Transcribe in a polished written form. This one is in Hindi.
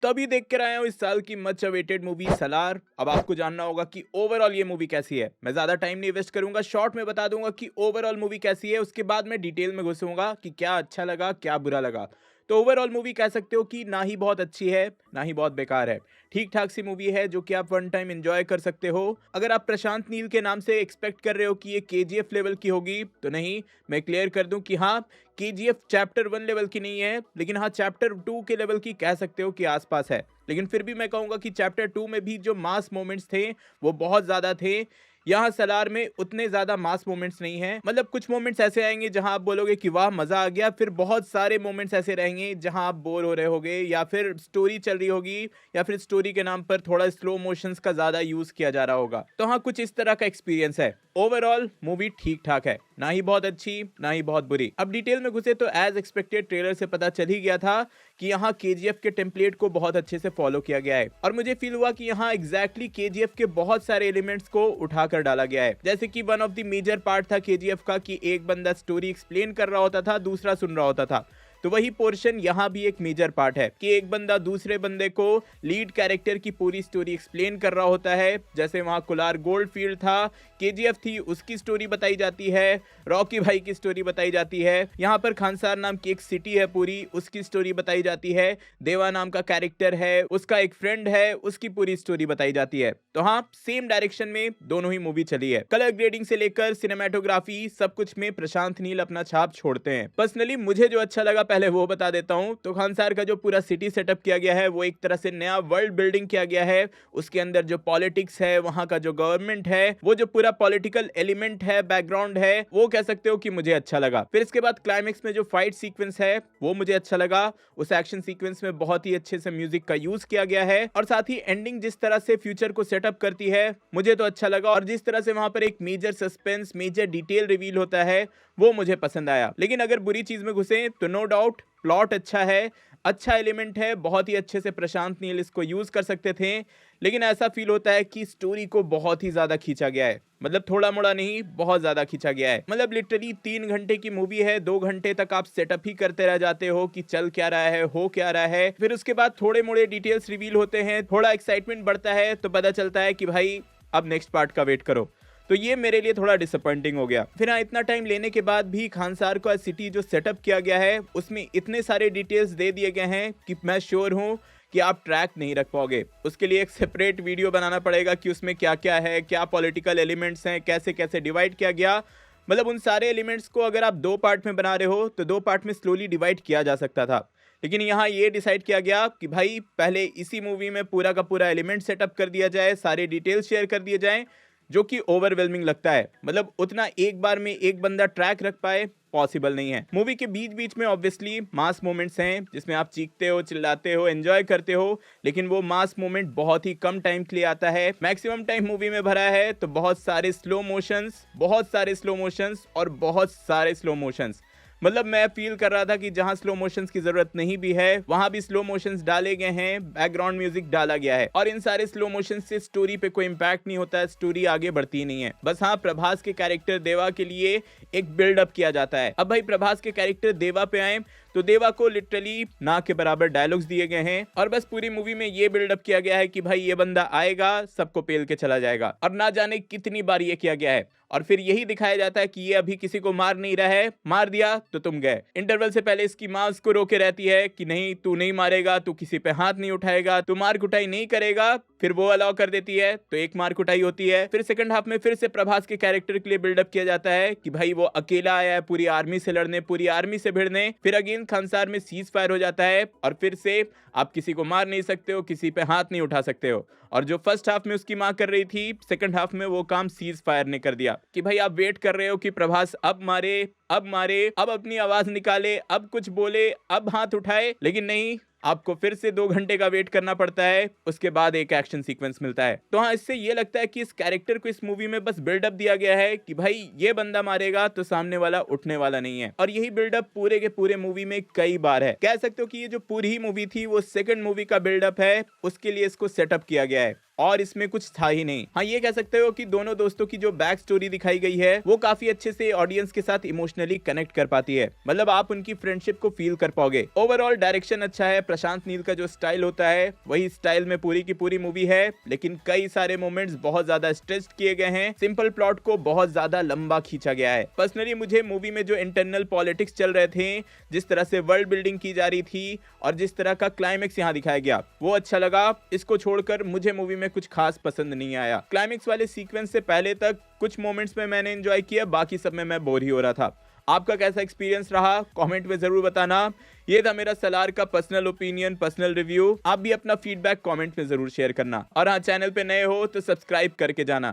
तो अभी देख कर आया हूँ इस साल की मच अवेटेड मूवी सलार। अब आपको जानना होगा कि ओवरऑल ये मूवी कैसी है। मैं ज्यादा टाइम नहीं वेस्ट करूंगा, शॉर्ट में बता दूंगा कि ओवरऑल मूवी कैसी है। उसके बाद मैं डिटेल में घुसूंगा कि क्या अच्छा लगा क्या बुरा लगा। तो ओवरऑल मूवी कह सकते हो कि ना ही बहुत अच्छी है ना ही बहुत बेकार है। ठीक ठाक सी मूवी है जो कि आप वन टाइम एंजॉय कर सकते हो। अगर आप प्रशांत नील के नाम से एक्सपेक्ट कर रहे हो कि ये केजीएफ लेवल की होगी तो नहीं। मैं क्लियर कर दूं कि हाँ, केजीएफ चैप्टर 1 लेवल की नहीं है, लेकिन हाँ चैप्टर 2 के लेवल की कह सकते हो कि आसपास है। लेकिन फिर भी मैं कहूंगा कि चैप्टर 2 में भी जो मास मोमेंट्स थे वो बहुत ज्यादा थे। यहाँ सलार में उतने ज्यादा मास मोमेंट्स नहीं है। मतलब कुछ मोमेंट्स ऐसे आएंगे जहां आप बोलोगे कि वाह मजा आ गया, फिर बहुत सारे मोमेंट्स ऐसे रहेंगे जहां आप बोर हो रहे होगे, या फिर स्टोरी चल रही होगी, या फिर स्टोरी के नाम पर थोड़ा स्लो मोशंस का ज्यादा यूज किया जा रहा होगा। तो हाँ, कुछ इस तरह का एक्सपीरियंस है। ओवरऑल मूवी ठीक ठाक है, ना ही बहुत अच्छी ना ही बहुत बुरी। अब डिटेल में घुसे तो एज एक्सपेक्टेड ट्रेलर से पता चल ही गया था कि यहाँ केजीएफ के टेम्पलेट को बहुत अच्छे से फॉलो किया गया है। और मुझे फील हुआ कि यहाँ एग्जैक्टली केजीएफ के बहुत सारे एलिमेंट्स को उठाकर डाला गया है। जैसे कि one of the major part था केजीएफ का कि एक बंदा स्टोरी एक्सप्लेन कर रहा होता था, दूसरा सुन रहा होता था। तो वही पोर्शन यहाँ भी एक मेजर पार्ट है कि एक बंदा दूसरे बंदे को लीड कैरेक्टर की पूरी स्टोरी एक्सप्लेन कर रहा होता है। जैसे वहाँ कुलार गोल्डफील्ड था, केजीएफ थी, उसकी स्टोरी बताई जाती है, रॉकी भाई की स्टोरी बताई जाती है। यहाँ पर खानसार नाम की एक सिटी है पूरी, उसकी स्टोरी बताई जाती है। देवा नाम का कैरेक्टर है, उसका एक फ्रेंड है, उसकी पूरी स्टोरी बताई जाती है। तो हाँ, सेम डायरेक्शन में दोनों ही मूवी चली है। कलर ग्रेडिंग से लेकर सिनेमेटोग्राफी सब कुछ में प्रशांत नील अपना छाप छोड़ते हैं। पर्सनली मुझे जो अच्छा लगा पहले वो बता देता हूं। तो खानसार का जो पूरा सिटी सेटअप किया गया है वो एक तरह से नया वर्ल्ड बिल्डिंग किया गया है। उसके अंदर जो पॉलिटिक्स है, वहां का जो गवर्नमेंट है, वो जो पूरा पॉलिटिकल एलिमेंट है, बैकग्राउंड है, वो कह सकते हो कि मुझे अच्छा लगा। फिर इसके बाद क्लाइमेक्स में जो फाइट सीक्वेंस है वो मुझे अच्छा लगा। उस एक्शन सीक्वेंस में बहुत ही अच्छे से म्यूजिक का यूज किया गया है, और साथ ही एंडिंग जिस तरह से फ्यूचर को सेटअप करती है मुझे तो अच्छा लगा। और जिस तरह से वहां पर एक major suspense, major detail reveal होता है वो मुझे पसंद आया। लेकिन अगर बुरी चीज में घुसे तो नो डाउट प्लॉट अच्छा है, अच्छा एलिमेंट है, बहुत ही अच्छे से प्रशांत नील इसको यूज कर सकते थे। लेकिन ऐसा फील होता है कि स्टोरी को बहुत ही ज्यादा खींचा गया है। मतलब थोड़ा मोड़ा नहीं, बहुत ज्यादा खींचा गया है। मतलब लिटरली 3 घंटे की मूवी है, 2 घंटे तक आप सेटअप ही करते रह जाते हो कि चल क्या रहा है, हो क्या रहा है। फिर उसके बाद थोड़े मोड़े डिटेल्स रिवील होते हैं, थोड़ा एक्साइटमेंट बढ़ता है, तो पता चलता है कि भाई अब नेक्स्ट पार्ट का वेट करो। तो ये मेरे लिए थोड़ा डिसअपॉइंटिंग हो गया। फिर हाँ, इतना टाइम लेने के बाद भी खानसार का सिटी जो सेटअप किया गया है उसमें इतने सारे डिटेल्स दे दिए गए हैं कि मैं श्योर हूँ कि आप ट्रैक नहीं रख पाओगे। उसके लिए एक सेपरेट वीडियो बनाना पड़ेगा कि उसमें क्या क्या है, क्या पॉलिटिकल एलिमेंट्स हैं, कैसे कैसे डिवाइड किया गया। मतलब उन सारे एलिमेंट्स को अगर आप 2 पार्ट में बना रहे हो तो 2 पार्ट में स्लोली डिवाइड किया जा सकता था। लेकिन यहाँ ये डिसाइड किया गया कि भाई पहले इसी मूवी में पूरा का पूरा एलिमेंट सेटअप कर दिया जाए, सारे डिटेल्स शेयर कर दिए जाएं, जो कि ओवरवेलमिंग लगता है। मतलब उतना एक बार में एक बंदा ट्रैक रख पाए पॉसिबल नहीं है। मूवी के बीच बीच में ऑब्वियसली मास मोमेंट्स हैं जिसमें आप चीखते हो, चिल्लाते हो, एंजॉय करते हो, लेकिन वो मास मोमेंट बहुत ही कम टाइम के लिए आता है। मैक्सिमम टाइम मूवी में भरा है तो बहुत सारे स्लो मोशंस, बहुत सारे स्लो मोशंस और बहुत सारे स्लो मोशंस। मतलब मैं फील कर रहा था कि जहां स्लो मोशंस की जरूरत नहीं भी है वहां भी स्लो मोशंस डाले गए हैं, बैकग्राउंड म्यूजिक डाला गया है। और इन सारे स्लो मोशन से स्टोरी पे कोई इंपैक्ट नहीं होता है, स्टोरी आगे बढ़ती नहीं है। बस हाँ, प्रभास के कैरेक्टर देवा के लिए एक बिल्डअप किया जाता है। अब भाई प्रभास के कैरेक्टर देवा पे आए तो देवा को लिटरली ना के बराबर डायलॉग्स दिए गए हैं, और बस पूरी मूवी में ये बिल्डअप किया गया है कि भाई ये बंदा आएगा, सबको पेल के चला जाएगा। और ना जाने कितनी बार ये किया गया है, और फिर यही दिखाया जाता है कि ये अभी किसी को मार नहीं रहा है, मार दिया तो तुम गए। इंटरवल से पहले इसकी माँ उसको रोके रहती है कि नहीं तू नहीं मारेगा, तू किसी पे हाथ नहीं उठाएगा, तू मार कुटाई नहीं करेगा। फिर वो अलाउ कर देती है तो एक मार कुटाई होती है। फिर सेकंड हाफ में फिर से प्रभास के कैरेक्टर के लिए बिल्डअप किया जाता है कि भाई वो अकेला आया है पूरी आर्मी से लड़ने, पूरी आर्मी से भिड़ने। फिर अगेन खानसार में सीज फायर हो जाता है, और फिर से आप किसी को मार नहीं सकते हो, किसी पे हाथ नहीं उठा सकते हो। और जो फर्स्ट हाफ में उसकी मां कर रही थी, सेकंड हाफ में वो काम सीज फायर ने कर दिया कि भाई आप वेट कर रहे हो कि प्रभास अब मारे, अब मारे, अब अपनी आवाज निकाले, अब कुछ बोले, अब हाथ उठाए, लेकिन नहीं, आपको फिर से 2 घंटे का वेट करना पड़ता है। उसके बाद एक एक्शन सीक्वेंस मिलता है। तो हाँ, इससे ये लगता है कि इस कैरेक्टर को इस मूवी में बस बिल्डअप दिया गया है कि भाई ये बंदा मारेगा तो सामने वाला उठने वाला नहीं है। और यही बिल्डअप पूरे के पूरे मूवी में कई बार है। कह सकते हो कि ये जो पूरी ही मूवी थी वो सेकंड मूवी का बिल्डअप है, उसके लिए इसको सेटअप किया गया है। और इसमें कुछ था ही नहीं। हाँ, ये कह सकते हो कि दोनों दोस्तों की जो बैक स्टोरी दिखाई गई है वो काफी अच्छे से ऑडियंस के साथ इमोशनली कनेक्ट कर पाती है। मतलब आप उनकी फ्रेंडशिप को फील कर पाओगे। ओवरऑल डायरेक्शन अच्छा है, प्रशांत नील का जो स्टाइल होता है वही स्टाइल में पूरी की पूरी मूवी है, लेकिन कई सारे मोमेंट्स बहुत ज्यादा स्ट्रेस्ड किए गए हैं। सिंपल प्लॉट को बहुत ज्यादा लंबा खींचा गया है। पर्सनली मुझे मूवी में जो इंटरनल पॉलिटिक्स चल रहे थे, जिस तरह से वर्ल्ड बिल्डिंग की जा रही थी और जिस तरह का क्लाइमेक्स यहाँ दिखाया गया वो अच्छा लगा। इसको छोड़कर मुझे मूवी में कुछ खास पसंद नहीं आया। क्लाइमेक्स वाले सीक्वेंस से पहले तक कुछ मोमेंट्स में मैंने एंजॉय किया, बाकी सब में मैं बोर ही हो रहा था। आपका कैसा एक्सपीरियंस रहा कमेंट में जरूर बताना। ये था मेरा सलार का पर्सनल ओपिनियन, पर्सनल रिव्यू। आप भी अपना फीडबैक कमेंट में जरूर शेयर करना और हाँ, चैनल पे नए हो तो सब्सक्राइब करके जाना।